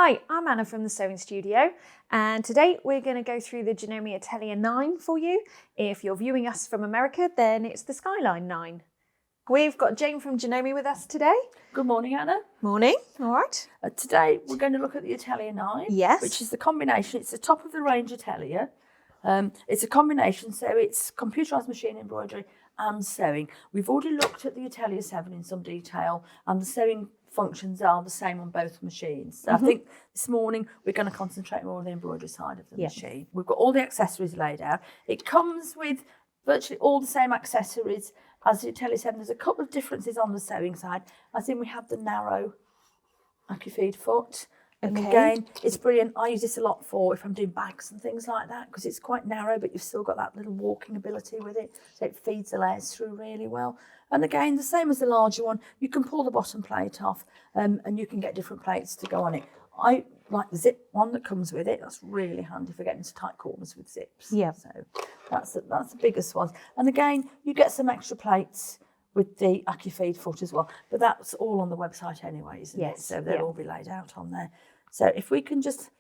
Hi, I'm Anna from the Sewing Studio, and today we're going to go through the Janome Atelier 9 for you. If you're viewing us from America, then it's the Skyline 9. We've got Jane from Janome with us today. Good morning, Anna. Morning. All right. Today we're going to look at the Atelier 9, Yes. which is the combination. It's the top of the range Atelier. It's a combination, so it's computerised machine embroidery and sewing. We've already looked at the Atelier 7 in some detail, and the sewing functions are the same on both machines. So I think this morning we're going to concentrate more on the embroidery side of the machine. We've got all the accessories laid out. It comes with virtually all the same accessories as the Atelier 7. There's a couple of differences on the sewing side. I think we have the narrow feed foot. And again, it's brilliant. I use this a lot for if I'm doing bags and things like that, because it's quite narrow, but you've still got that little walking ability with it. So it feeds the layers through really well. And again, the same as the larger one, you can pull the bottom plate off and you can get different plates to go on it. I like the zip one that comes with it. That's really handy for getting to tight corners with zips. Yeah. So that's the biggest one. And again, you get some extra plates with the feed foot as well. But that's all on the website anyway, isn't it? So they'll all be laid out on there. So if we can just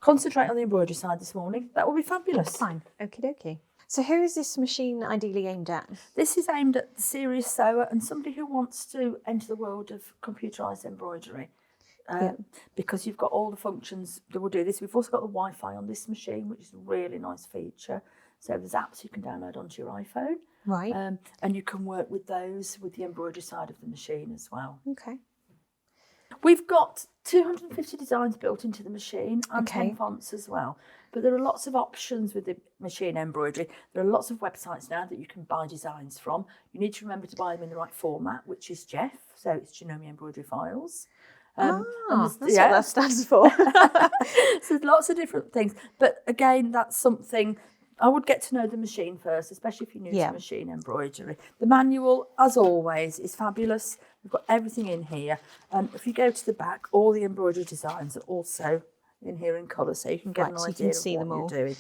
concentrate on the embroidery side this morning, that will be fabulous. Fine. Okie dokie. So who is this machine ideally aimed at? This is aimed at the serious sewer and somebody who wants to enter the world of computerised embroidery. Because you've got all the functions that will do this. We've also got the Wi-Fi on this machine, which is a really nice feature. So there's apps you can download onto your iPhone. Right. And you can work with those with the embroidery side of the machine as well. Okay. We've got 250 designs built into the machine and 10 fonts as well. But there are lots of options with the machine embroidery. There are lots of websites now that you can buy designs from. You need to remember to buy them in the right format, which is Jeff. So it's Janome Embroidery Files. That's what that stands for. So there's lots of different things. But again, that's something I would get to know the machine first, especially if you're new to machine embroidery. The manual, as always, is fabulous. We've got everything in here. And if you go to the back, all the embroidery designs are also in here in colour, so you can get an idea of what you're doing.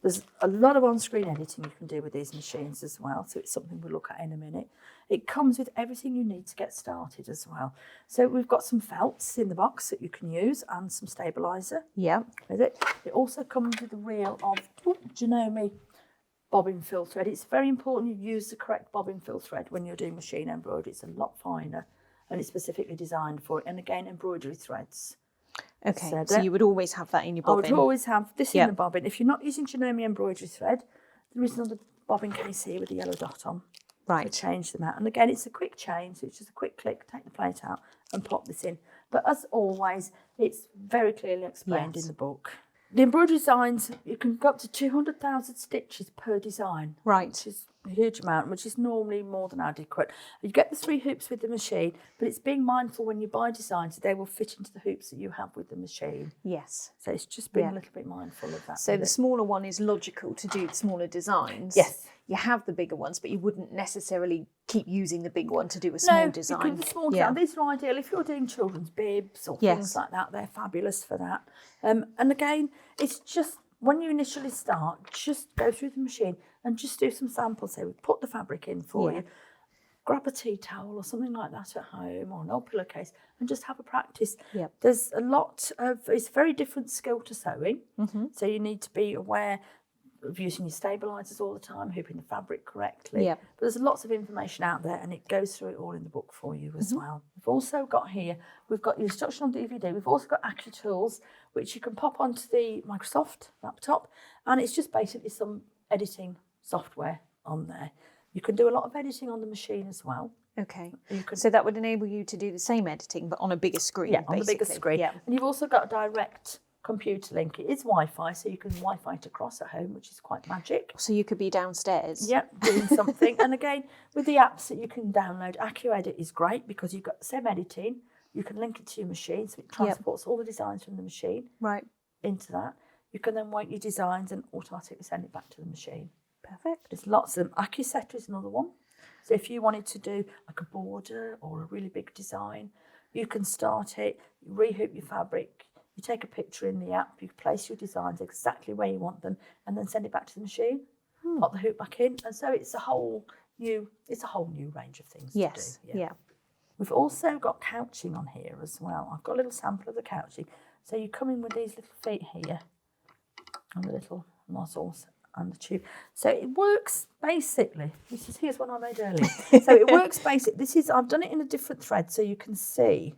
There's a lot of on-screen editing you can do with these machines as well, so it's something we'll look at in a minute. It comes with everything you need to get started as well. So we've got some felts in the box that you can use and some stabiliser. Yeah. With it. It also comes with a reel of Janome bobbin fill thread. It's very important you use the correct bobbin fill thread when you're doing machine embroidery. It's a lot finer and it's specifically designed for it. And again, embroidery threads. Okay, so you would always have that in your bobbin? I would always have this in the bobbin. If you're not using Janome embroidery thread, there is another bobbin case here with a yellow dot on. Right. To change them out. And again, it's a quick change, so it's just a quick click, take the plate out and pop this in. But as always, it's very clearly explained in the book. The embroidery designs, you can go up to 200,000 stitches per design. Right. Which is a huge amount, which is normally more than adequate. You get the 3 hoops with the machine, but it's being mindful when you buy designs, they will fit into the hoops that you have with the machine. Yes. So it's just being a little bit mindful of that. So the smaller one is logical to do the smaller designs. Yes. You have the bigger ones, but you wouldn't necessarily keep using the big one to do a small design. No, the small design. These are ideal if you're doing children's bibs or things like that. They're fabulous for that. And again, it's just when you initially start, just go through the machine and just do some samples. So we put the fabric in for you. Grab a tea towel or something like that at home, or an old pillowcase, and just have a practice. Yep. There's a lot of, it's a very different skill to sewing. So you need to be aware of using your stabilisers all the time, hooping the fabric correctly. But there's lots of information out there and it goes through it all in the book for you as well. We've also got here, we've got your instruction on DVD. We've also got AccuTools, which you can pop onto the Microsoft laptop, and it's just basically some editing software on there. You can do a lot of editing on the machine as well. Okay. So that would enable you to do the same editing, but on a bigger screen, on the bigger screen. And you've also got a direct computer link. It is Wi-Fi, so you can Wi-Fi it across at home, which is quite magic. So you could be downstairs. Doing something. And again, with the apps that you can download, AccuEdit is great because you've got the same editing. You can link it to your machine, so it transports all the designs from the machine into that. You can then work your designs and automatically send it back to the machine. Perfect. There's lots of them. AccuSetter is another one. So if you wanted to do like a border or a really big design, you can start it, rehoop your fabric, you take a picture in the app, you place your designs exactly where you want them, and then send it back to the machine. Pop the hoop back in, and so it's a whole new range of things to do. Yeah. We've also got couching on here as well. I've got a little sample of the couching. So you come in with these little feet here and the little nozzles and the tube. So it works basically. Here's one I made earlier. So it works basically. I've done it in a different thread so you can see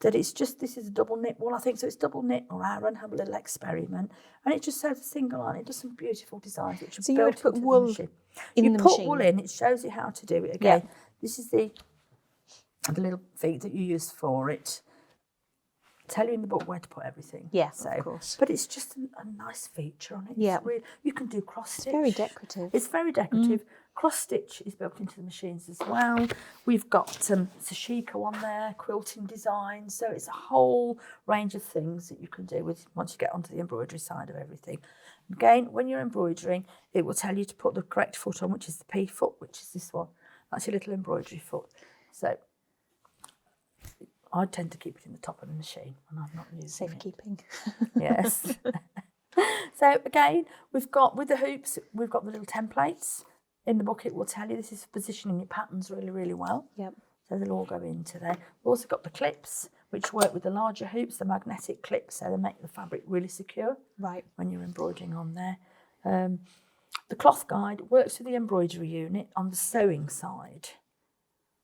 that this is a double knit wool, I think. So it's double knit or Aran, have a little experiment. And it just shows a single line. It does some beautiful designs which are So you built would put into wool the machine. in You the put machine? wool in, it shows you how to do it again. Yeah. This is the little feet that you use for it. Tell you in the book where to put everything. Yes, of course. But it's just a nice feature on it. Yeah. You can do cross stitch. Very decorative. It's very decorative. Cross stitch is built into the machines as well. We've got sashiko on there, quilting designs. So it's a whole range of things that you can do once you get onto the embroidery side of everything. Again, when you're embroidering, it will tell you to put the correct foot on, which is the P foot, which is this one. That's your little embroidery foot. So I tend to keep it in the top of the machine when I'm not using it. Safekeeping. Yes. So again, we've got, with the hoops, we've got the little templates. In the book, it will tell you this is positioning your patterns really, really well. Yep. So they'll all go into there. We've also got the clips, which work with the larger hoops, the magnetic clips, so they make the fabric really secure. Right. When you're embroidering on there. The cloth guide works with the embroidery unit on the sewing side.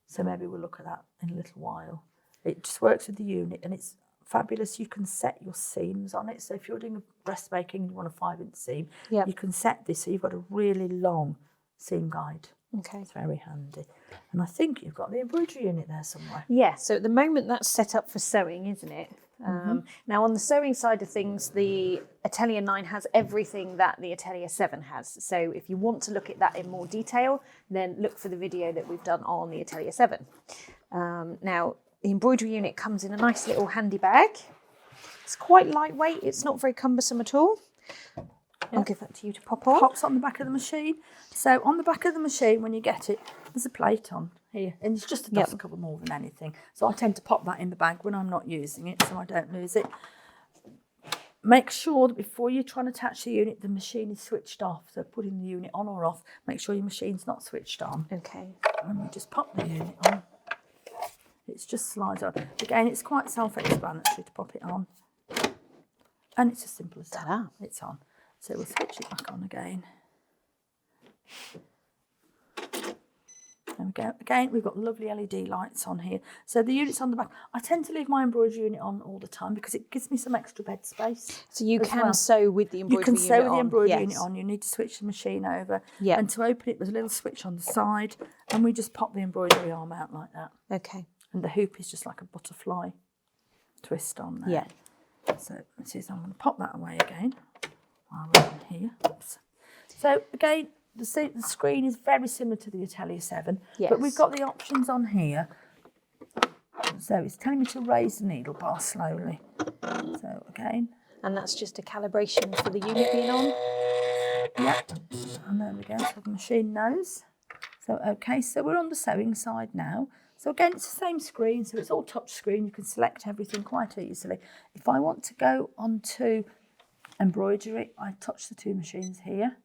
So maybe we'll look at that in a little while. It just works with the unit and it's fabulous. You can set your seams on it. So if you're doing a breast making and you want a 5-inch seam, you can set this so you've got a really long seam guide. Okay. It's very handy. And I think you've got the embroidery unit there somewhere. Yeah, so at the moment that's set up for sewing, isn't it? Now on the sewing side of things, the Atelier 9 has everything that the Atelier 7 has. So if you want to look at that in more detail, then look for the video that we've done on the Atelier 7. Now, the embroidery unit comes in a nice little handy bag. It's quite lightweight. It's not very cumbersome at all. I'll give that to you to pop on. Pops on the back of the machine. So on the back of the machine, when you get it, there's a plate on here, and it's just a dust cover more than anything. So I tend to pop that in the bag when I'm not using it, so I don't lose it. Make sure that before you try and attach the unit, the machine is switched off. So putting the unit on or off, make sure your machine's not switched on. Okay. And you just pop the unit on. It just slides on. Again, it's quite self-explanatory to pop it on. And it's as simple as that. Ta-da. It's on. So we'll switch it back on again. There we go. Again, we've got lovely LED lights on here. So the unit's on the back. I tend to leave my embroidery unit on all the time because it gives me some extra bed space. So you can sew with the embroidery unit on. You can sew with the embroidery unit on. You need to switch the machine over. Yeah. And to open it, there's a little switch on the side. And we just pop the embroidery arm out like that. Okay. And the hoop is just like a butterfly twist on there. Yeah. So this is, I'm going to pop that away again while we're in here. Oops. So again, the screen is very similar to the Atelier 7, but we've got the options on here. So it's telling me to raise the needle bar slowly. So again. And that's just a calibration for the unit being on? Yep. And there we go, so the machine knows. So okay, so we're on the sewing side now. So again, it's the same screen, so it's all touch screen. You can select everything quite easily. If I want to go onto embroidery, I touch the two machines here.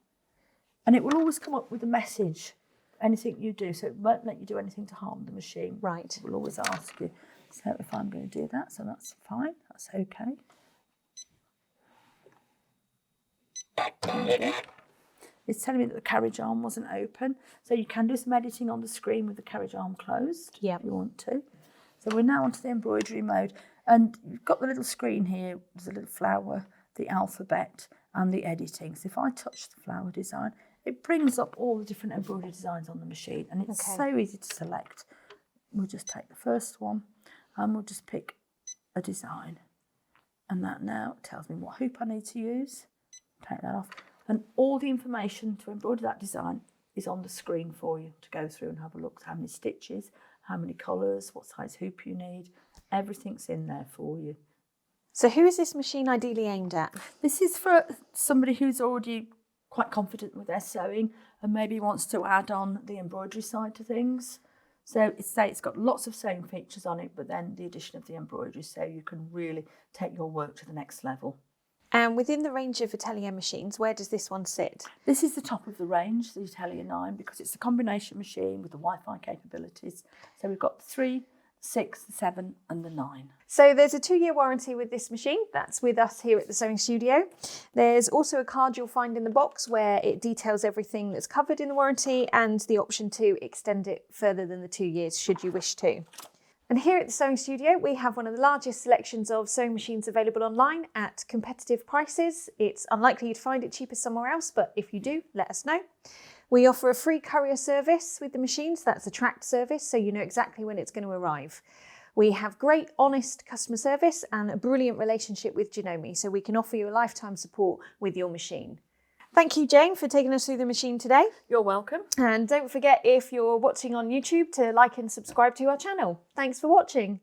And it will always come up with a message, anything you do. So it won't let you do anything to harm the machine. Right. It will always ask you. So if I'm going to do that, so that's fine, that's okay. Okay. It's telling me that the carriage arm wasn't open. So you can do some editing on the screen with the carriage arm closed if you want to. So we're now onto the embroidery mode. And you've got the little screen here. There's a little flower, the alphabet and the editing. So if I touch the flower design, it brings up all the different embroidery designs on the machine. And it's so easy to select. We'll just take the first one and we'll just pick a design. And that now tells me what hoop I need to use. Take that off. And all the information to embroider that design is on the screen for you to go through and have a look at how many stitches, how many colours, what size hoop you need. Everything's in there for you. So who is this machine ideally aimed at? This is for somebody who's already quite confident with their sewing and maybe wants to add on the embroidery side to things. So it's got lots of sewing features on it, but then the addition of the embroidery, so you can really take your work to the next level. And within the range of Atelier machines, where does this one sit? This is the top of the range, the Atelier 9, because it's a combination machine with the Wi-Fi capabilities. So we've got three 6, the 7 and the 9. So there's a 2-year warranty with this machine. That's with us here at the Sewing Studio. There's also a card you'll find in the box where it details everything that's covered in the warranty and the option to extend it further than the 2 years should you wish to. And here at the Sewing Studio, we have one of the largest selections of sewing machines available online at competitive prices. It's unlikely you'd find it cheaper somewhere else, but if you do, let us know. We offer a free courier service with the machines. That's a tracked service, so you know exactly when it's going to arrive. We have great, honest customer service and a brilliant relationship with Janome, so we can offer you a lifetime support with your machine. Thank you, Jane, for taking us through the machine today. You're welcome. And don't forget, if you're watching on YouTube, to like and subscribe to our channel. Thanks for watching.